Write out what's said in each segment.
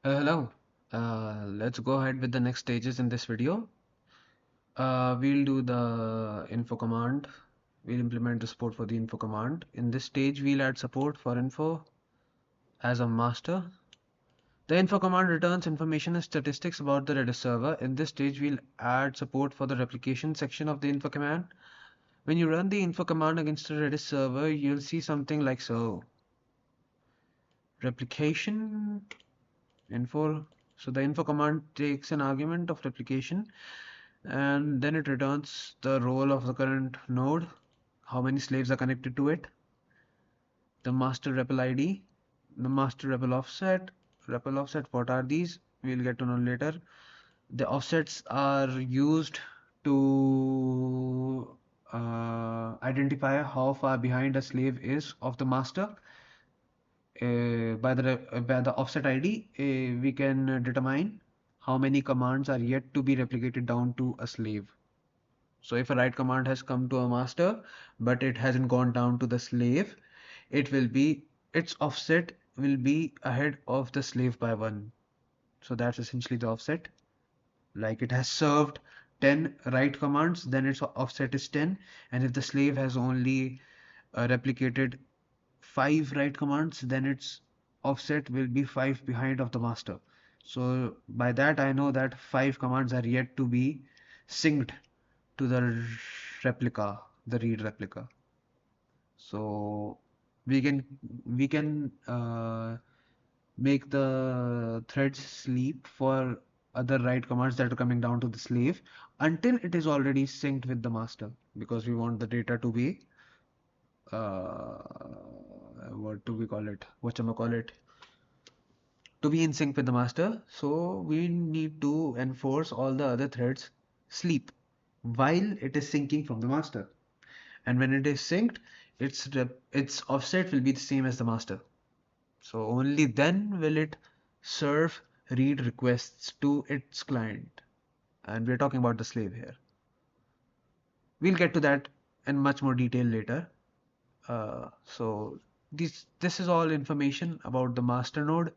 Hello. Let's go ahead with the next stages in this video. We'll do the info command. We'll implement the support for the info command. In this stage, we'll add support for info as a master. The info command returns information and statistics about the Redis server. In this stage, we'll add support for the replication section of the info command. When you run the info command against the Redis server, you'll see something like so. Replication info. So the info command takes an argument of replication and then it returns the role of the current node, how many slaves are connected to it, the master REPL ID, the master REPL offset, what are these? We'll get to know later. The offsets are used to identify how far behind a slave is of the master. By the offset ID, we can determine how many commands are yet to be replicated down to a slave. So if a write command has come to a master, but it hasn't gone down to the slave, its offset will be ahead of the slave by 1. So that's essentially the offset. Like it has served 10 write commands, then its offset is 10. And if the slave has only replicated 5 write commands, then its offset will be 5 behind of the master. So by that I know that 5 commands are yet to be synced to the replica, the read replica. So we can make the threads sleep for other write commands that are coming down to the slave until it is already synced with the master, because we want the data to be what do we call it? Whatchamacallit it? To be in sync with the master. So we need to enforce all the other threads sleep while it is syncing from the master. And when it is synced, its offset will be the same as the master. So only then will it serve read requests to its client. And we're talking about the slave here. We'll get to that in much more detail later. So this is all information about the master node,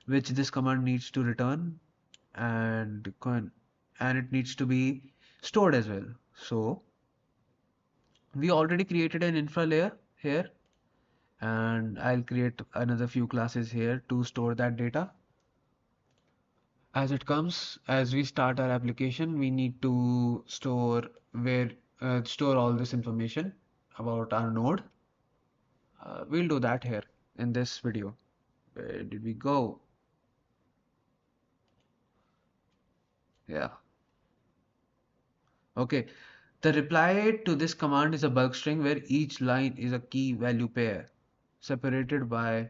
which this command needs to return, and and it needs to be stored as well. So we already created an infra layer here, and I'll create another few classes here to store that data. As it comes, as we start our application, we need to store all this information about our node. We'll do that here in this video. Where did we go? Yeah. Okay. The reply to this command is a bulk string where each line is a key value pair separated by,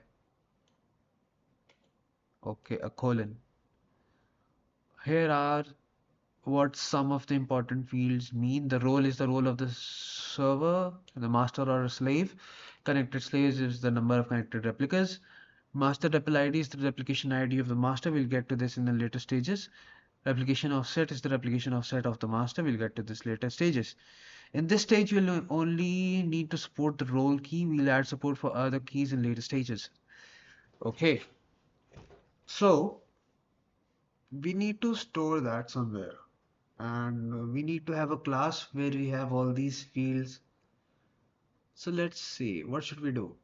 okay, a colon. Here are what some of the important fields mean. The role is the role of the server, the master or a slave. Connected slaves is the number of connected replicas. Master REPL ID is the replication ID of the master. We'll get to this in the later stages. Replication offset is the replication offset of the master. We'll get to this later stages. In this stage, we'll only need to support the role key. We'll add support for other keys in later stages. Okay, so we need to store that somewhere. And we need to have a class where we have all these fields. So let's see, what should we do?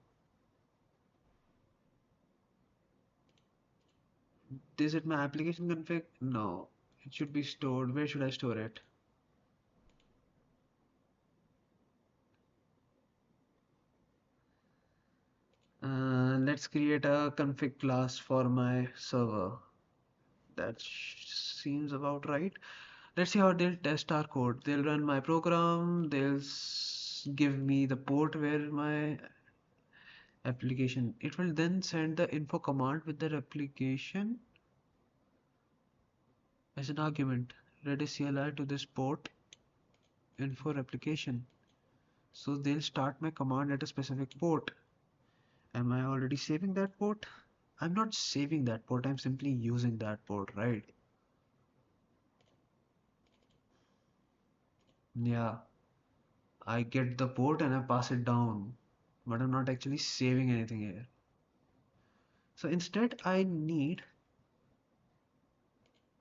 Is it my application config? No, it should be stored. Where should I store it? Let's create a config class for my server. That seems about right. Let's see how they'll test our code. They'll run my program. They'll give me the port where my application. It will then send the info command with the replication as an argument. Redis CLI to this port info replication. So they'll start my command at a specific port. Am I already saving that port? I'm not saving that port. I'm simply using that port, right? Yeah, I get the port and I pass it down, but I'm not actually saving anything here. So instead, I need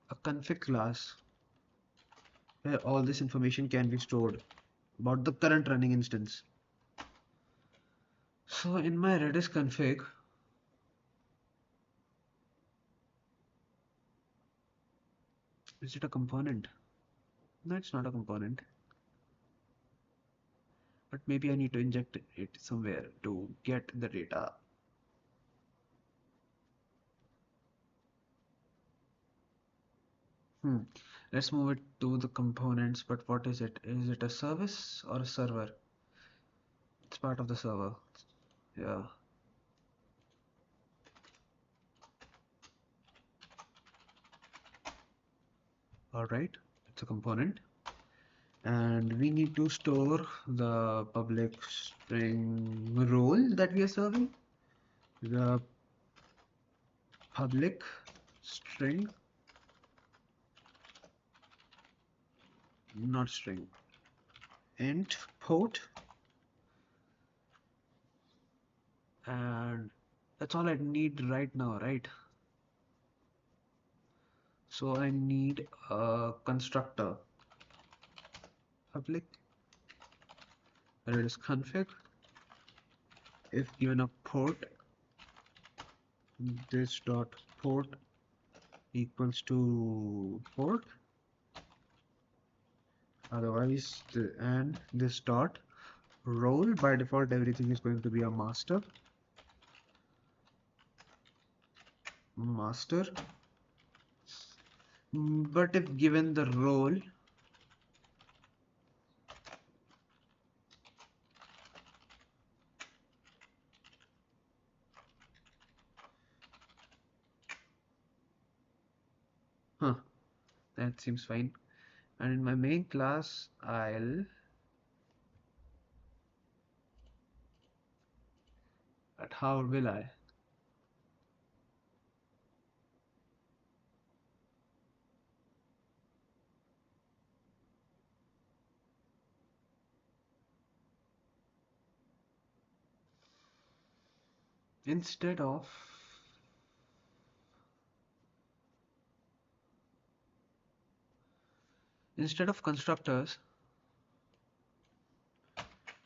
a config class where all this information can be stored about the current running instance. So in my Redis config, is it a component? No, it's not a component. But maybe I need to inject it somewhere to get the data. Let's move it to the components, but what is it? Is it a service or a server? It's part of the server. Yeah. All right. It's a component. And we need to store the public string role that we are serving. The public string, not string, int port, and that's all I need right now, right? So I need a constructor, public Redis config. If given a port, this dot port equals to port. Otherwise, and this dot role, by default everything is going to be a master. But if given the role, that seems fine. And in my main class, how will I? Instead of constructors,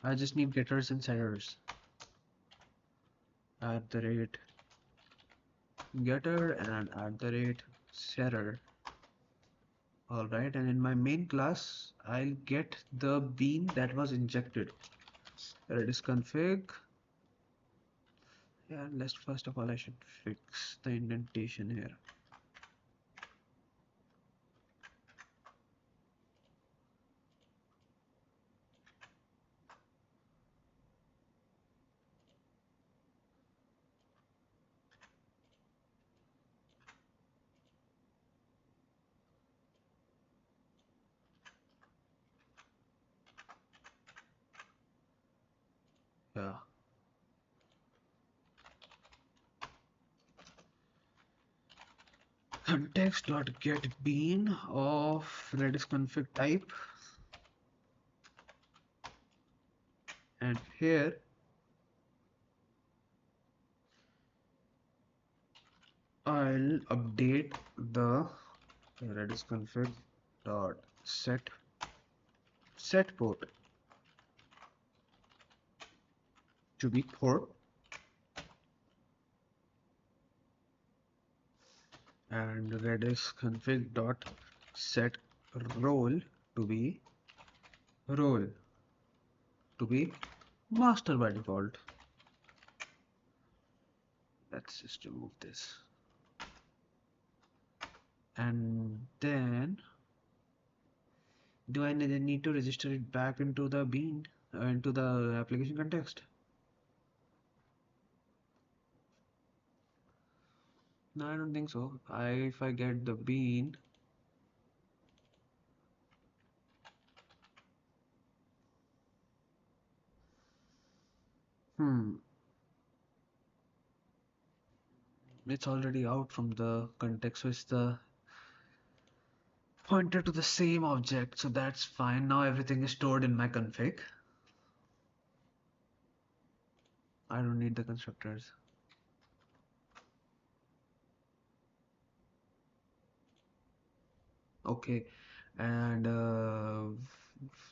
I just need getters and setters. At the rate getter and at the rate setter. Alright, and in my main class, I'll get the bean that was injected. Redis config. Yeah, let's first of all, I should fix the indentation here. Yeah. Context.get bean of Redis config type, and here I'll update the Redis config dot set port to be port, and Redis config dot set role to be master by default. Let's just remove this, and then do I need to register it back into the bean, into the application context? No, I don't think so. If I get the bean, it's already out from the context, so it's the pointer to the same object, so that's fine. Now everything is stored in my config. I don't need the constructors. Okay, and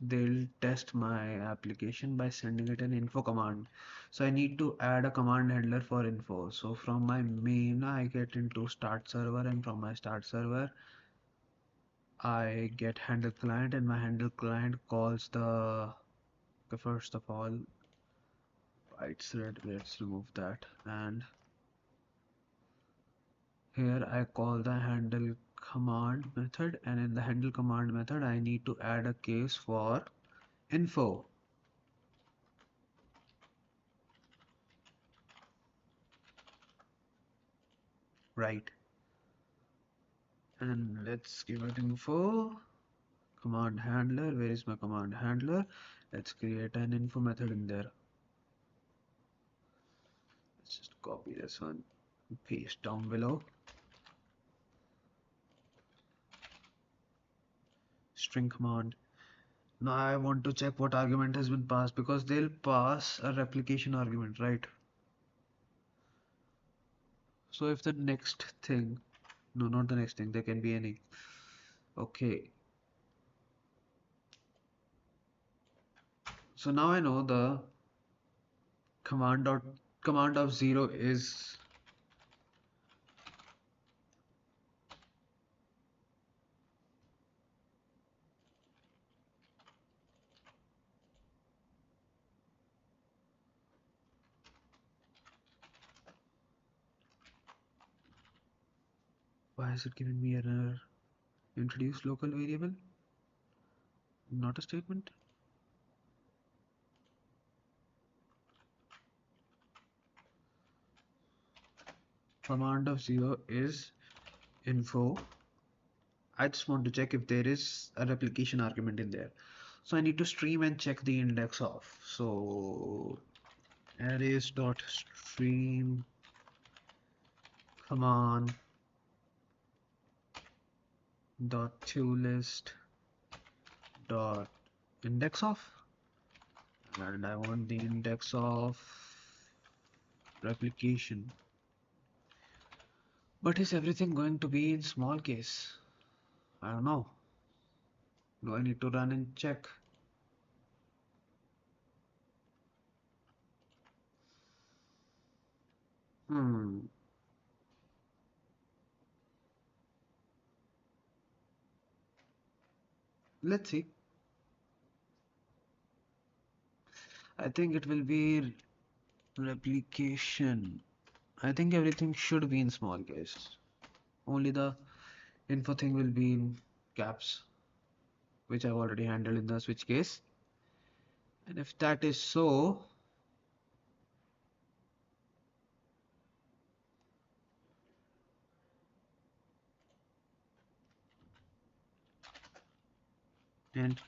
they'll test my application by sending it an info command. So I need to add a command handler for info. So from my main, I get into start server, and from my start server, I get handle client, and my handle client calls the okay, first of all, it's red. Let's remove that, and here I call the handle command method, and in the handle command method, I need to add a case for info. Right, and let's give it info command handler. Where is my command handler? Let's create an info method in there. Let's just copy this one, paste down below. String command. Now I want to check what argument has been passed, because they'll pass a replication argument, right? So if the next thing, no, not the next thing, there can be any. Okay, so now I know the command of 0 is, why is it giving me error? Introduce local variable, not a statement. Command of 0 is info. I just want to check if there is a replication argument in there. So I need to stream and check the index of. So arrays dot stream command dot toList dot index of, and I want the index of replication. But is everything going to be in small case? I don't know. Do I need to run and check? Hmm. Let's see. I think it will be replication. I think everything should be in small case. Only the info thing will be in caps, which I've already handled in the switch case. And if that is so, and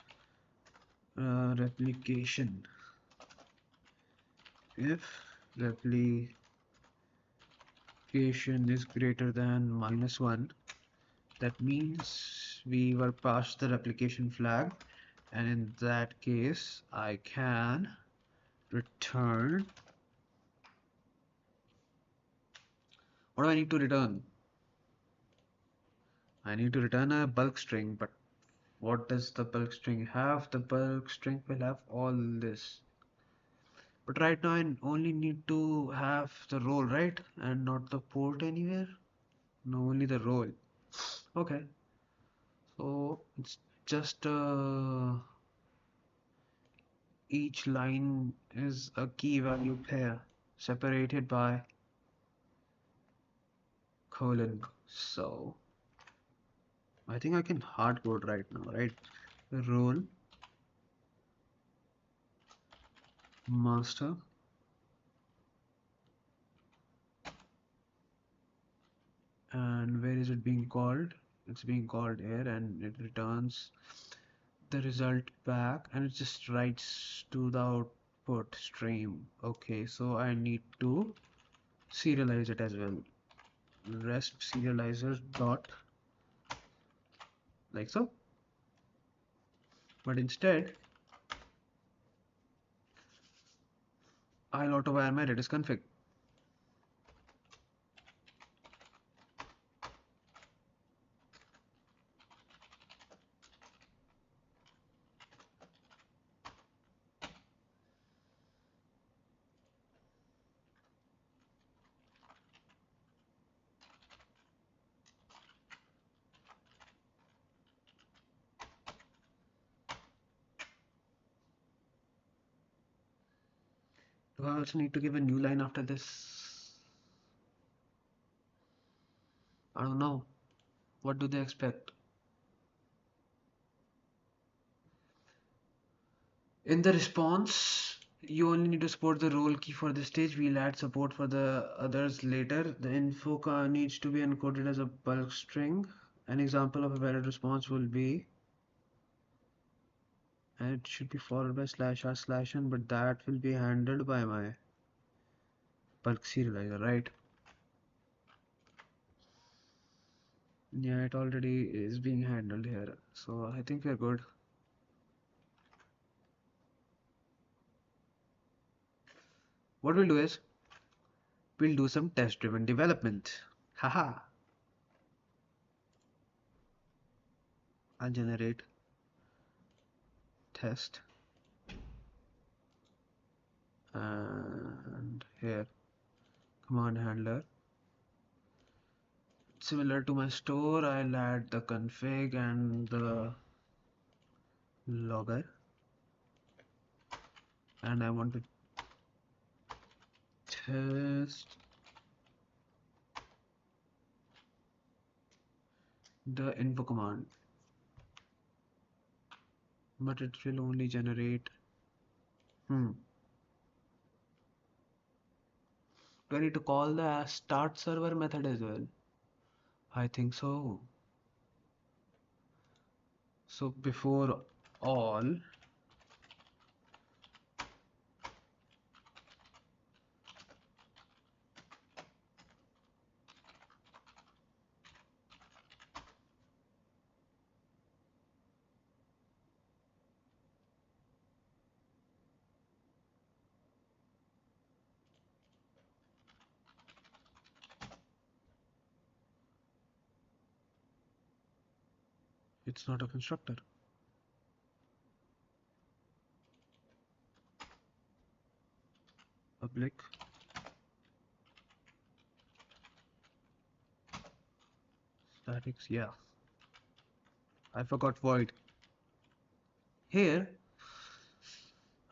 replication, if replication is greater than -1, that means we were past the replication flag, and in that case I can return. What do I need to return? I need to return a bulk string, but what does the bulk string have? The bulk string will have all this. But right now I only need to have the role, right? And not the port anywhere. No, only the role. Okay. So it's just each line is a key value pair separated by colon. So I think I can hard code right now, right? Role master, and where is it being called? It's being called here, and it returns the result back, and it just writes to the output stream. Okay, so I need to serialize it as well. Rest serializer dot, like so. But instead I'll auto wire my Redis config. I also need to give a new line after this. I don't know. What do they expect? In the response, you only need to support the role key for this stage. We'll add support for the others later. The info needs to be encoded as a bulk string. An example of a valid response will be, and it should be followed by /r/n, but that will be handled by my bulk serializer, right? Yeah, it already is being handled here, so I think we're good. What we'll do is we'll do some test-driven development. Haha. I'll generate test and here command handler. Similar to my store, I'll add the config and the logger, and I want to test the info command, but it will only generate do I need to call the start server method as well? I think so. So before all, it's not a constructor. Public statics, yeah. I forgot void. Here,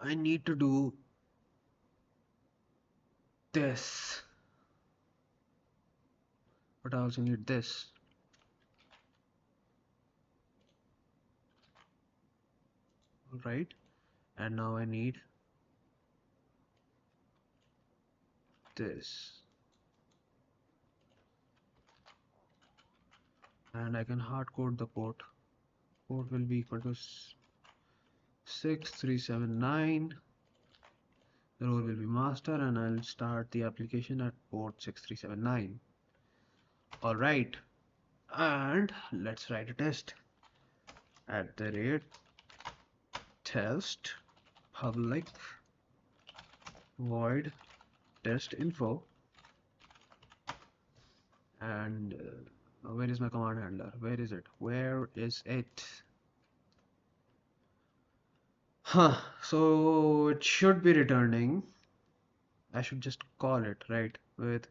I need to do this, but I also need this. Right? And now I need this. And I can hard code the port. Port will be equal to 6379. The role will be master, and I'll start the application at port 6379. Alright, and let's write a test. @test public void test info, and where is my command handler? Where is it? Where is it? So it should be returning. I should just call it, right, with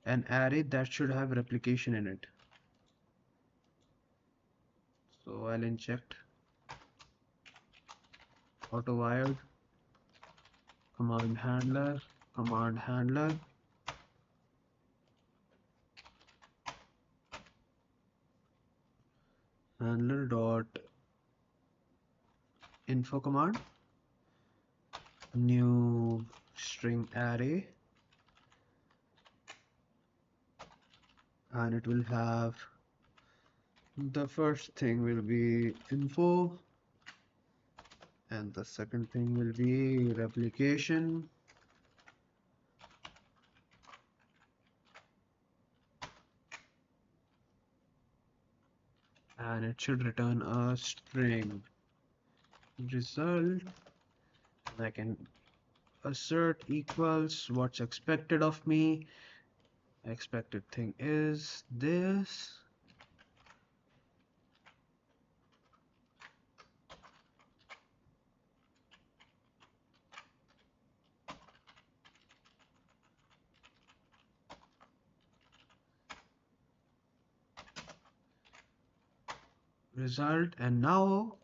an array that should have replication in it. So I'll inject auto wired command handler handler dot info command, new string array, and it will have, the first thing will be info and the second thing will be replication, and it should return a string result. I can assert equals what's expected of me. Expected thing is this. Result, and now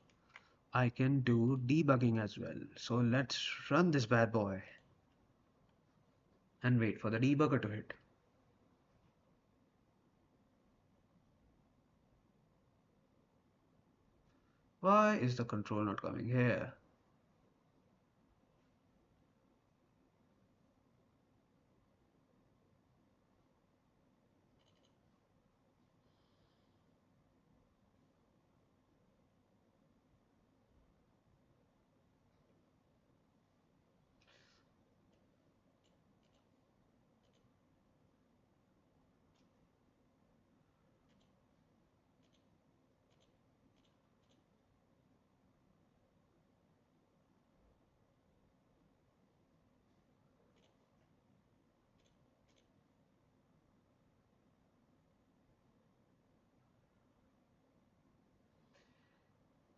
I can do debugging as well. So let's run this bad boy and wait for the debugger to hit. Why is the control not coming here?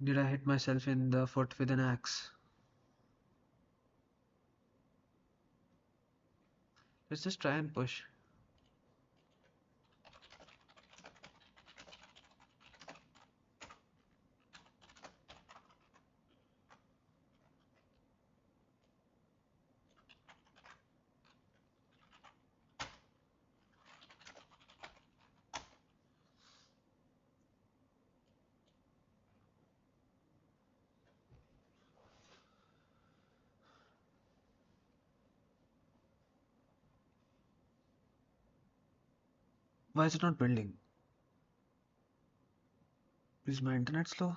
Did I hit myself in the foot with an axe? Let's just try and push. Why is it not building? Is my internet slow?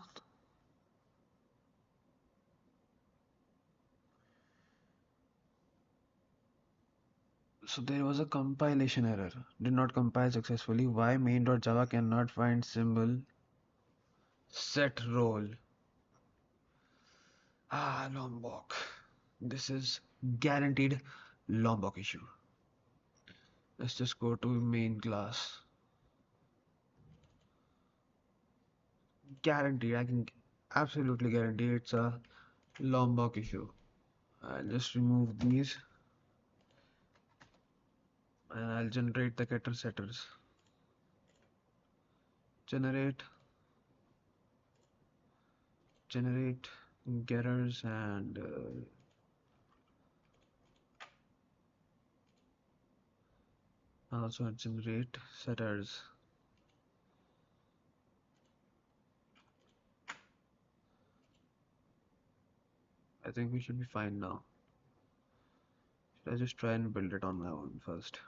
So there was a compilation error. Did not compile successfully. Why main.java cannot find symbol set role? Ah, Lombok. This is guaranteed Lombok issue. Let's just go to main class. Guaranteed, I can absolutely guarantee it's a Lombok issue. I'll just remove these and I'll generate the getter setters. Generate, generate getters and also generate setters. I think we should be fine now. Should I just try and build it on my own first?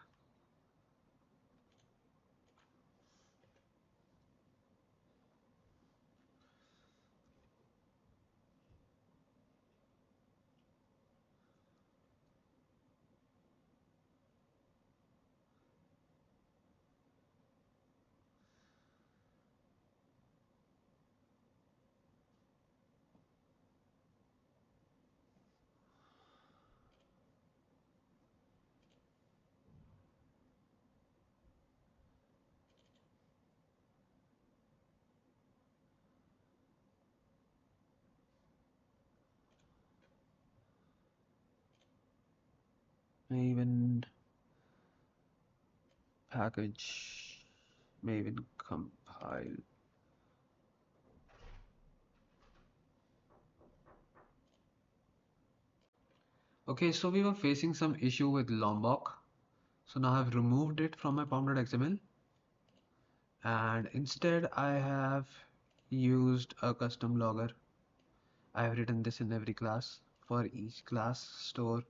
May even package, may even compile. Okay, so we were facing some issue with Lombok. So now I've removed it from my pom.xml and instead I have used a custom logger. I've written this in every class for each class store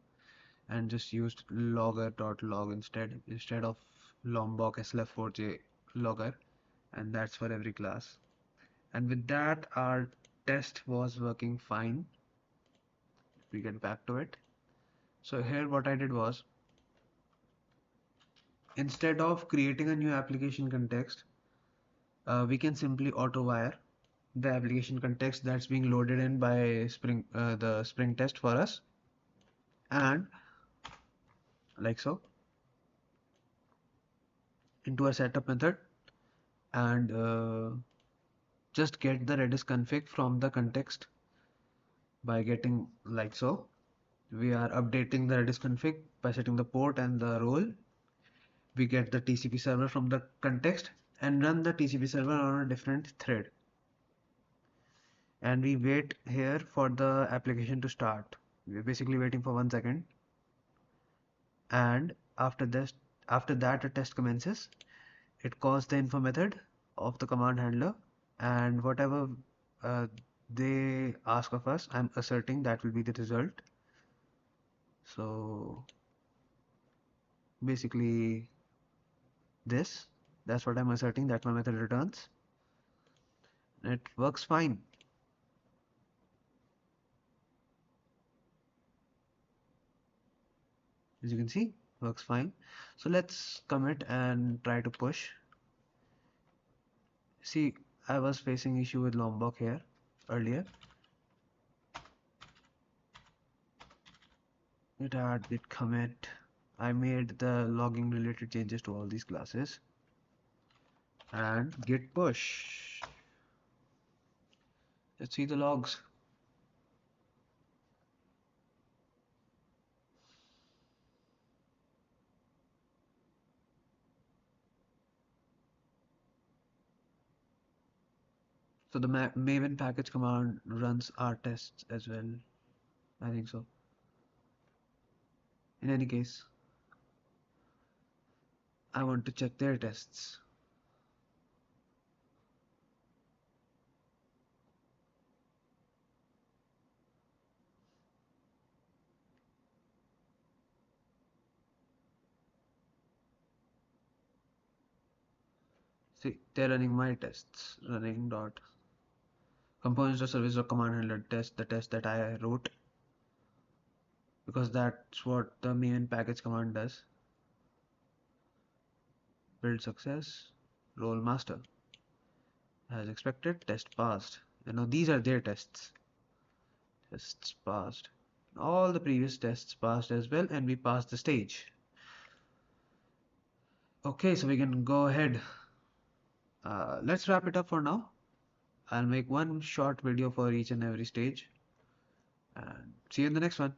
and just used logger.log instead of Lombok slf4j logger, and that's for every class. And with that our test was working fine. We get back to it. So here what I did was, instead of creating a new application context, we can simply auto wire the application context that's being loaded in by the Spring test for us, and like so, into a setup method, and just get the Redis config from the context by getting like so. We are updating the Redis config by setting the port and the role. We get the TCP server from the context and run the TCP server on a different thread. and we wait here for the application to start. We're basically waiting for 1 second, and after that a test commences. It calls the info method of the command handler, and whatever uh, they ask of us, I'm asserting that will be the result. So basically this, that's what I'm asserting, that my method returns. It works fine. As you can see, works fine. So let's commit and try to push. See, I was facing issue with Lombok here earlier. It had git commit. I made the logging related changes to all these classes and git push. Let's see the logs. So the maven package command runs our tests as well. I think so. In any case, I want to check their tests. See, they're running my tests. Running dot components of service or command handler test, the test that I wrote, because that's what the maven package command does. Build success, role master. As expected, test passed. Now these are their tests. Tests passed. All the previous tests passed as well, and we passed the stage. Okay, so we can go ahead. Let's wrap it up for now. I'll make one short video for each and every stage, and see you in the next one.